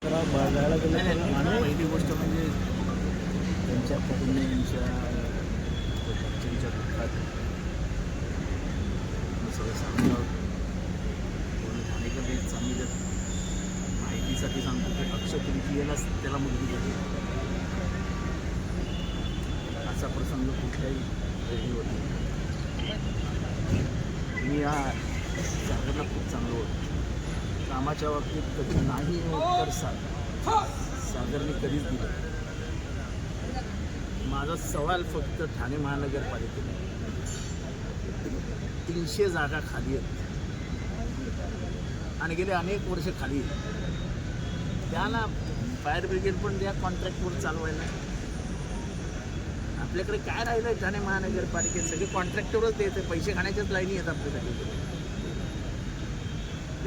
बघायला गेलं तर आणि पहिली गोष्ट म्हणजे त्यांच्या कुटुंबियांच्या घरच्यांच्या दुःखात सगळं सांगलं कोणी ठाणेकर चांगली माहितीसाठी सांगतो की अक्षय तृतीयेलाच त्याला मुलगी झाली असा प्रसंग कुठल्याही वेळी होता. मी या सागरला खूप चांगलं होतं. कामाच्या बाबतीत कधी नाही तर सागरने कधीच दिलं. माझा सवाल फक्त ठाणे महानगरपालिकेने 300 जागा खाली आहेत आणि गेले अनेक वर्ष खाली आहेत. त्यांना फायर ब्रिगेड पण द्या कॉन्ट्रॅक्टवर चालवायला. आपल्याकडे काय राहिलं आहे ठाणे महानगरपालिकेत? सगळे कॉन्ट्रॅक्टरच देते. पैसे खाण्याच्याच लाईनी आहेत आपल्याकडे.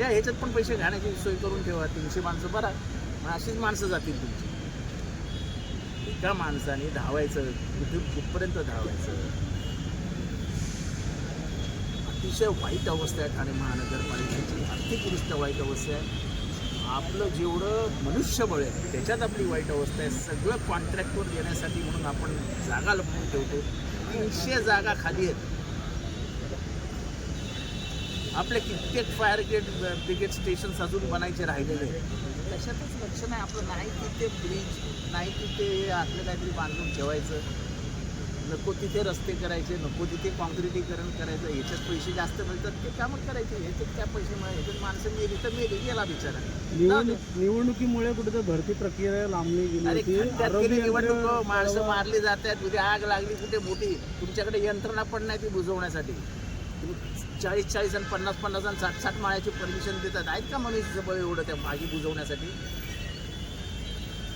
या ह्याच्यात पण पैसे घाण्याची सोय करून ठेवा. 300 माणसं बरा, मग अशीच माणसं जातील तुमची. एका माणसाने धावायचं कुठपर्यंत धावायचं? अतिशय वाईट अवस्था आहे ठाणे महानगरपालिकेची. आर्थिकदृष्ट्या वाईट अवस्था आहे. आपलं जेवढं मनुष्यबळ आहे त्याच्यात आपली वाईट अवस्था आहे. सगळं कॉन्ट्रॅक्टवर देण्यासाठी म्हणून आपण जागा लपवून ठेवतो. 300 जागा खाली आहेत. आपले कित्येक फायर ब्रिगेड स्टेशन्स अजून बनायचे राहिलेले आहेत. त्याच्यातच लक्ष नाही आपलं. नाही तिथे ब्रिज, नाही तिथे आपलं काहीतरी बांधून ठेवायचं, नको तिथे रस्ते करायचे, नको तिथे कॉन्क्रिटीकरण करायचं. याच्यात पैसे जास्त मिळतात ते कामं करायचे. ह्याच्यात काय पैसे मिळाले? ह्याच्यात माणसं मेली तर मेली, गेला बिचारा. निवडणुकीमुळे कुठे भरती प्रक्रिया लांबली गेली. निवडणूक माणसं मारली जात आहेत. उद्या आग लागली कुठे मोठी, तुमच्याकडे यंत्रणा पण नाही ती बुजवण्यासाठी. तुम्ही 40-40 आणि 50-50 आणि 60-60 माळ्याची परमिशन देतात. आहेत का मनुष्य बळ एवढं त्या आगी बुजवण्यासाठी?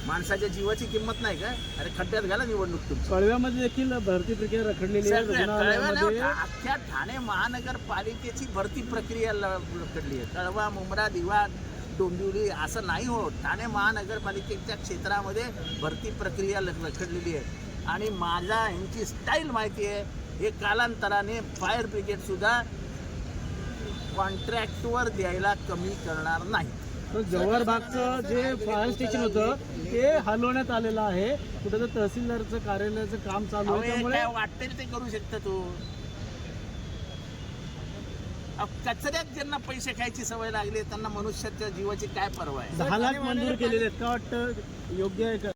माणसाच्या जीवाची किंमत नाही का? अरे खड्ड्यात घाला निवडणूक तुमची. कळव्यामध्ये देखील भरती प्रक्रिया रखडलेली आहे. अख्ख्या ठाणे महानगरपालिकेची भरती प्रक्रिया रखडली आहे. कळवा, मुंब्रा, दिवा, डोंबिवली असं नाही होत. ठाणे महानगरपालिकेच्या क्षेत्रामध्ये भरती प्रक्रिया रखडलेली आहे. आणि माझा यांची स्टाईल माहिती आहे. हे कालांतराने फायर ब्रिगेड सुद्धा कॉन्ट्रॅक्टवर द्यायला कमी करणार नाही. जव्हार बागचं जे फायर स्टेशन होतं ते हलवण्यात आलेलं आहे. कुठं तहसीलदारचं कार्यालयाचं काम चालू आहे. त्यामुळे वाटेल ते करू शकता तू. कचऱ्यात ज्यांना पैसे खायची सवय लागली त्यांना मनुष्याच्या जीवाची काय पर्वा आहे? 10 लाख मंजूर केलेले आहेत का? वाटतं योग्य आहे का?